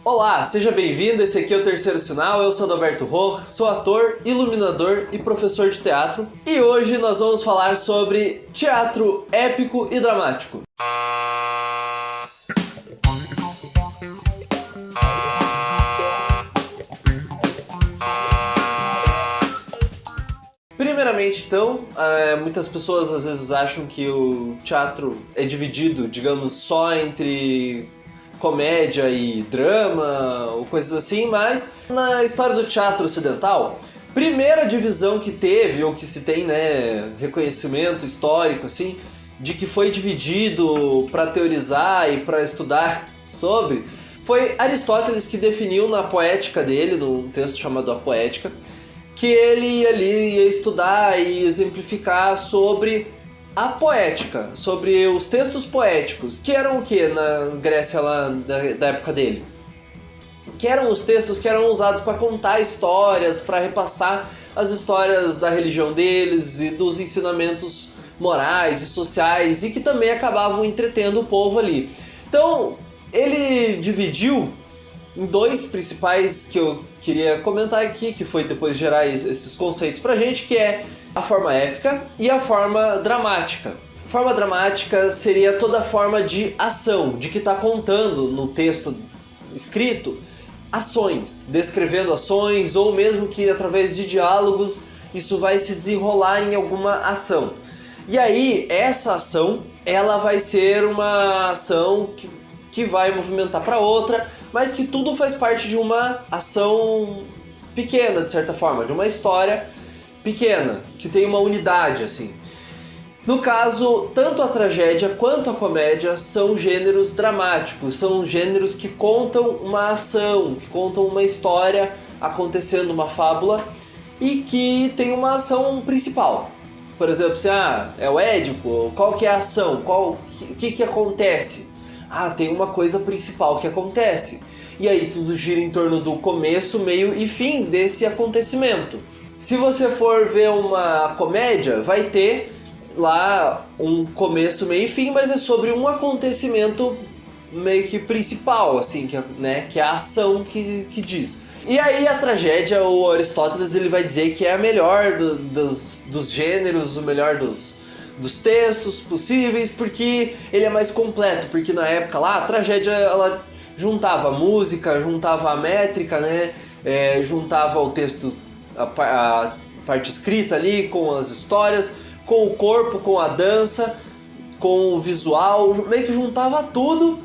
Olá, seja bem-vindo, esse aqui é o Terceiro Sinal, eu sou Adalberto Roch, sou ator, iluminador e professor de teatro. E hoje nós vamos falar sobre teatro épico e dramático. Primeiramente, então, muitas pessoas às vezes acham que o teatro é dividido, digamos, só entre comédia e drama ou coisas assim, mas na história do teatro ocidental, primeira divisão que teve, ou que se tem, né, reconhecimento histórico, assim, de que foi dividido para teorizar e para estudar sobre, foi Aristóteles, que definiu na Poética dele, num texto chamado A Poética, que ele ali ia estudar e exemplificar sobre a poética, sobre os textos poéticos, que eram o que na Grécia lá da época dele? Que eram os textos que eram usados para contar histórias, para repassar as histórias da religião deles e dos ensinamentos morais e sociais, e que também acabavam entretendo o povo ali. Então, ele dividiu em dois principais que eu queria comentar aqui, que foi depois gerar esses conceitos pra gente, que é a forma épica e a forma dramática. A forma dramática seria toda forma de ação, de que está contando no texto escrito ações, descrevendo ações, ou mesmo que através de diálogos isso vai se desenrolar em alguma ação. E aí, essa ação, ela vai ser uma ação que vai movimentar para outra, mas que tudo faz parte de uma ação pequena, de certa forma, de uma história pequena, que tem uma unidade, assim. No caso, tanto a tragédia quanto a comédia são gêneros dramáticos, são gêneros que contam uma ação, que contam uma história acontecendo, uma fábula, e que tem uma ação principal. Por exemplo, se é o Édipo, qual que é a ação? O que acontece? Tem uma coisa principal que acontece. E aí tudo gira em torno do começo, meio e fim desse acontecimento. Se você for ver uma comédia, vai ter lá um começo, meio e fim, mas é sobre um acontecimento meio que principal, assim, que é a ação que diz. E aí a tragédia, o Aristóteles, ele vai dizer que é a melhor dos gêneros, o melhor dos textos possíveis, porque ele é mais completo, porque na época lá a tragédia ela juntava a música, juntava a métrica, né? Juntava o texto, a parte escrita ali com as histórias, com o corpo, com a dança, com o visual, meio que juntava tudo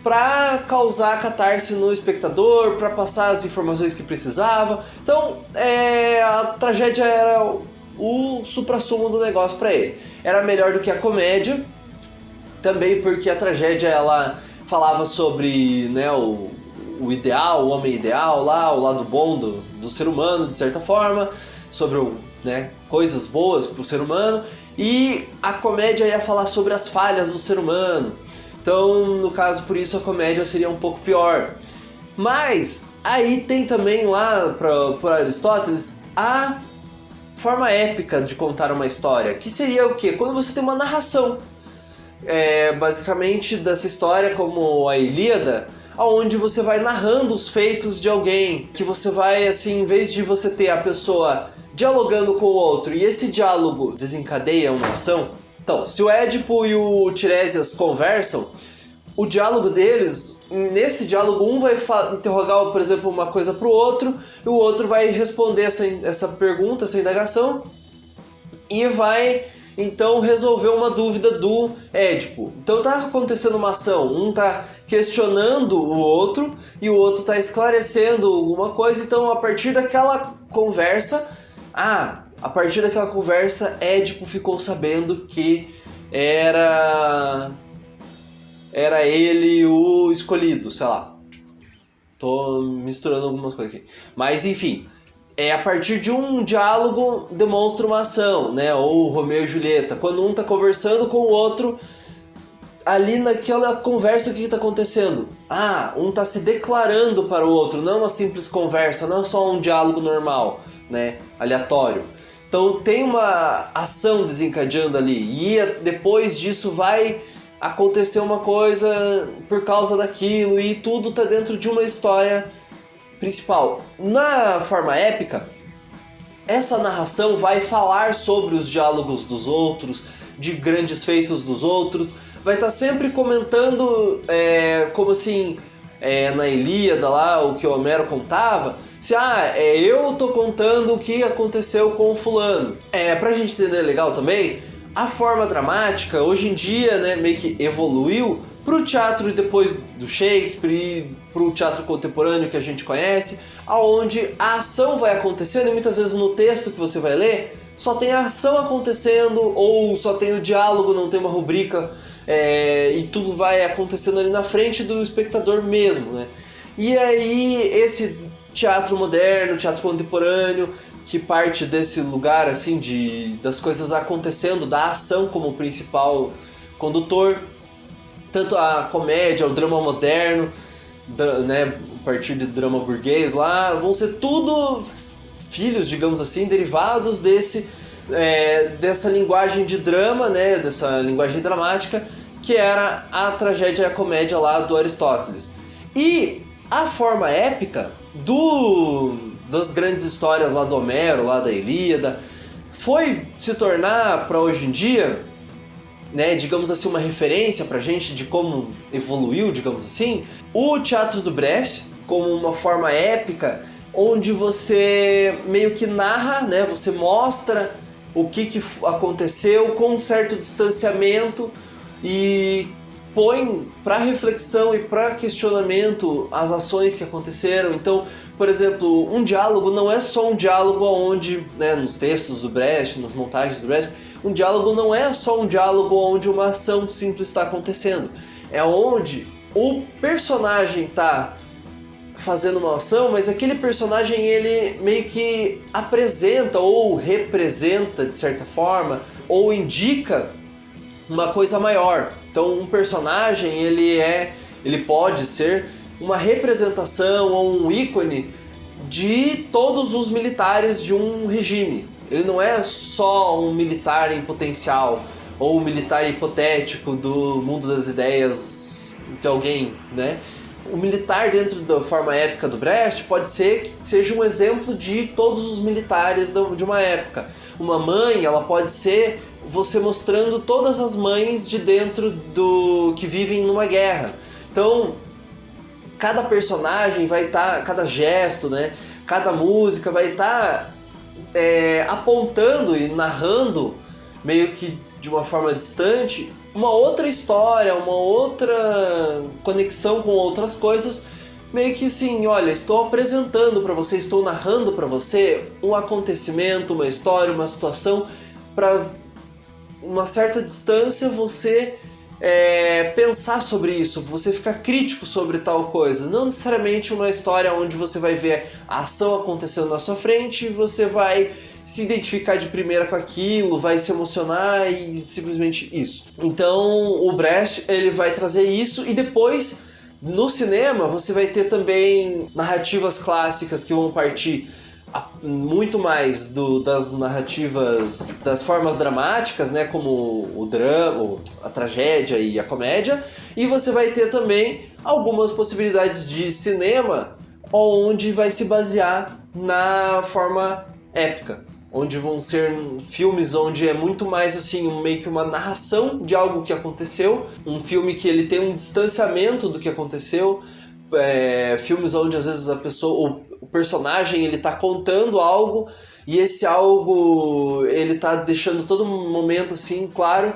para causar catarse no espectador, para passar as informações que precisava. Então a tragédia era o suprassumo do negócio para ele. Era melhor do que a comédia, também porque a tragédia ela falava sobre, né, o ideal, o homem ideal lá, o lado bom do ser humano, de certa forma, sobre coisas boas para o ser humano, e a comédia ia falar sobre as falhas do ser humano. Então, no caso, por isso a comédia seria um pouco pior. Mas aí tem também lá para Aristóteles a forma épica de contar uma história, que seria o quê? Quando você tem uma narração, basicamente dessa história, como a Ilíada, onde você vai narrando os feitos de alguém, que você vai, assim, em vez de você ter a pessoa dialogando com o outro, e esse diálogo desencadeia uma ação. Então, se o Édipo e o Tiresias conversam, o diálogo deles, nesse diálogo, um vai interrogar, por exemplo, uma coisa para o outro, e o outro vai responder essa pergunta, essa indagação, e vai, então, resolver uma dúvida do Édipo. Então tá acontecendo uma ação, um tá questionando o outro, e o outro tá esclarecendo alguma coisa. Então, a partir daquela conversa, Édipo ficou sabendo que era ele o escolhido, sei lá. Tô misturando algumas coisas aqui. Mas, enfim, a partir de um diálogo demonstra uma ação, né? Ou Romeu e Julieta, quando um tá conversando com o outro, ali naquela conversa, o que tá acontecendo? Um tá se declarando para o outro, não uma simples conversa, não só um diálogo normal, né? Aleatório. Então tem uma ação desencadeando ali, e depois disso vai aconteceu uma coisa por causa daquilo e tudo tá dentro de uma história principal. Na forma épica, essa narração vai falar sobre os diálogos dos outros, de grandes feitos dos outros, vai estar sempre comentando, como assim, na Ilíada lá, o que o Homero contava, se eu tô contando o que aconteceu com o fulano. Pra gente entender legal também, a forma dramática hoje em dia, né, meio que evoluiu pro teatro depois do Shakespeare e pro teatro contemporâneo que a gente conhece, aonde a ação vai acontecendo e muitas vezes no texto que você vai ler só tem a ação acontecendo ou só tem o diálogo, não tem uma rubrica, e tudo vai acontecendo ali na frente do espectador mesmo, né? E aí esse teatro moderno, teatro contemporâneo, que parte desse lugar assim das coisas acontecendo, da ação como principal condutor, tanto a comédia, o drama moderno, né, a partir de drama burguês lá, vão ser tudo filhos, digamos assim, derivados dessa linguagem de drama, né, dessa linguagem dramática, que era a tragédia e a comédia lá do Aristóteles. E a forma épica das grandes histórias lá do Homero, lá da Ilíada, foi se tornar, para hoje em dia, né, digamos assim, uma referência pra gente de como evoluiu, digamos assim, o teatro do Brecht, como uma forma épica, onde você meio que narra, né, você mostra o que aconteceu com um certo distanciamento e põe para reflexão e para questionamento as ações que aconteceram. Então, por exemplo, um diálogo não é só um diálogo onde, né, nos textos do Brecht, nas montagens do Brecht, um diálogo não é só um diálogo onde uma ação simples está acontecendo. É onde o personagem está fazendo uma ação, mas aquele personagem ele meio que apresenta ou representa de certa forma, ou indica uma coisa maior. Então um personagem ele pode ser uma representação ou um ícone de todos os militares de um regime. Ele não é só um militar em potencial ou um militar hipotético do mundo das ideias de alguém, né? O militar dentro da forma épica do Brecht pode ser que seja um exemplo de todos os militares de uma época. Uma mãe, ela pode ser você mostrando todas as mães de dentro que vivem numa guerra. Então, cada personagem vai estar, cada gesto, né, cada música vai estar apontando e narrando, meio que de uma forma distante, uma outra história, uma outra conexão com outras coisas, meio que assim, olha, estou apresentando para você, estou narrando para você um acontecimento, uma história, uma situação, para uma certa distância você pensar sobre isso, você ficar crítico sobre tal coisa. Não necessariamente uma história onde você vai ver a ação acontecendo na sua frente e você vai se identificar de primeira com aquilo, vai se emocionar e simplesmente isso. Então o Brecht ele vai trazer isso e depois no cinema você vai ter também narrativas clássicas que vão partir muito mais das narrativas, das formas dramáticas, né, como o drama, a tragédia e a comédia, e você vai ter também algumas possibilidades de cinema onde vai se basear na forma épica, onde vão ser filmes onde é muito mais assim, meio que uma narração de algo que aconteceu, um filme que ele tem um distanciamento do que aconteceu, filmes onde às vezes a pessoa, o personagem ele tá contando algo e esse algo ele tá deixando todo momento assim claro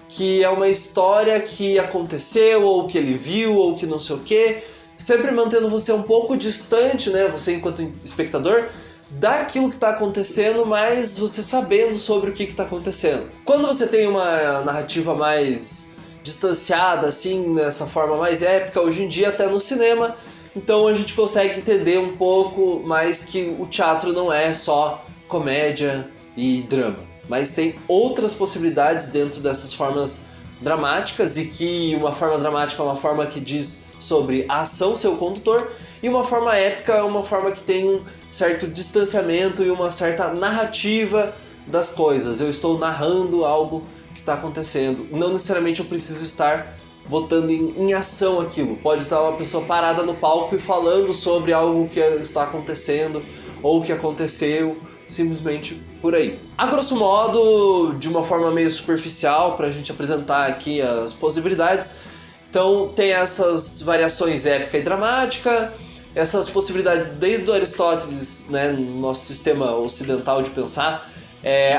que é uma história que aconteceu ou que ele viu ou que não sei o que, sempre mantendo você um pouco distante, né, você enquanto espectador, daquilo que está acontecendo, mas você sabendo sobre o que está acontecendo. Quando você tem uma narrativa mais distanciada, assim, nessa forma mais épica, hoje em dia até no cinema, então a gente consegue entender um pouco mais que o teatro não é só comédia e drama, mas tem outras possibilidades dentro dessas formas dramáticas e que uma forma dramática é uma forma que diz sobre a ação ser o condutor e uma forma épica é uma forma que tem um certo distanciamento e uma certa narrativa das coisas. Eu estou narrando algo que que está acontecendo. Não necessariamente eu preciso estar botando em ação aquilo. Pode estar uma pessoa parada no palco e falando sobre algo que está acontecendo ou que aconteceu, simplesmente por aí. A grosso modo, de uma forma meio superficial, para a gente apresentar aqui as possibilidades, então tem essas variações épica e dramática, essas possibilidades desde o Aristóteles, né, no nosso sistema ocidental de pensar,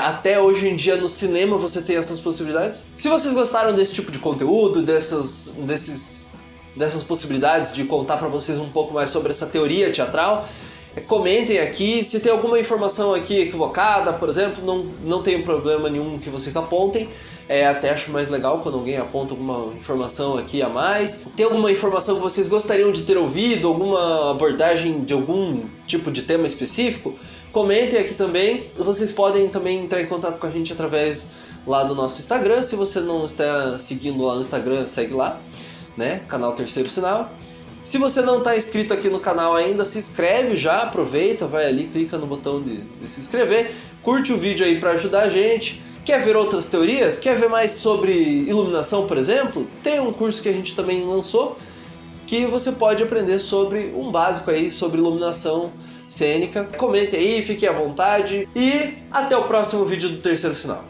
até hoje em dia no cinema você tem essas possibilidades. Se vocês gostaram desse tipo de conteúdo, dessas possibilidades de contar para vocês um pouco mais sobre essa teoria teatral, comentem aqui. Se tem alguma informação aqui equivocada, por exemplo, não tem problema nenhum que vocês apontem. Até acho mais legal quando alguém aponta alguma informação aqui a mais. Tem alguma informação que vocês gostariam de ter ouvido, alguma abordagem de algum tipo de tema específico? Comentem aqui também. Vocês podem também entrar em contato com a gente através lá do nosso Instagram. Se você não está seguindo lá no Instagram, segue lá, né? Canal Terceiro Sinal. Se você não está inscrito aqui no canal ainda, se inscreve já, aproveita, vai ali, clica no botão de se inscrever, curte o vídeo aí para ajudar a gente. Quer ver outras teorias? Quer ver mais sobre iluminação, por exemplo? Tem um curso que a gente também lançou, que você pode aprender sobre um básico aí sobre iluminação cênica. Comente aí, fique à vontade e até o próximo vídeo do Terceiro Sinal.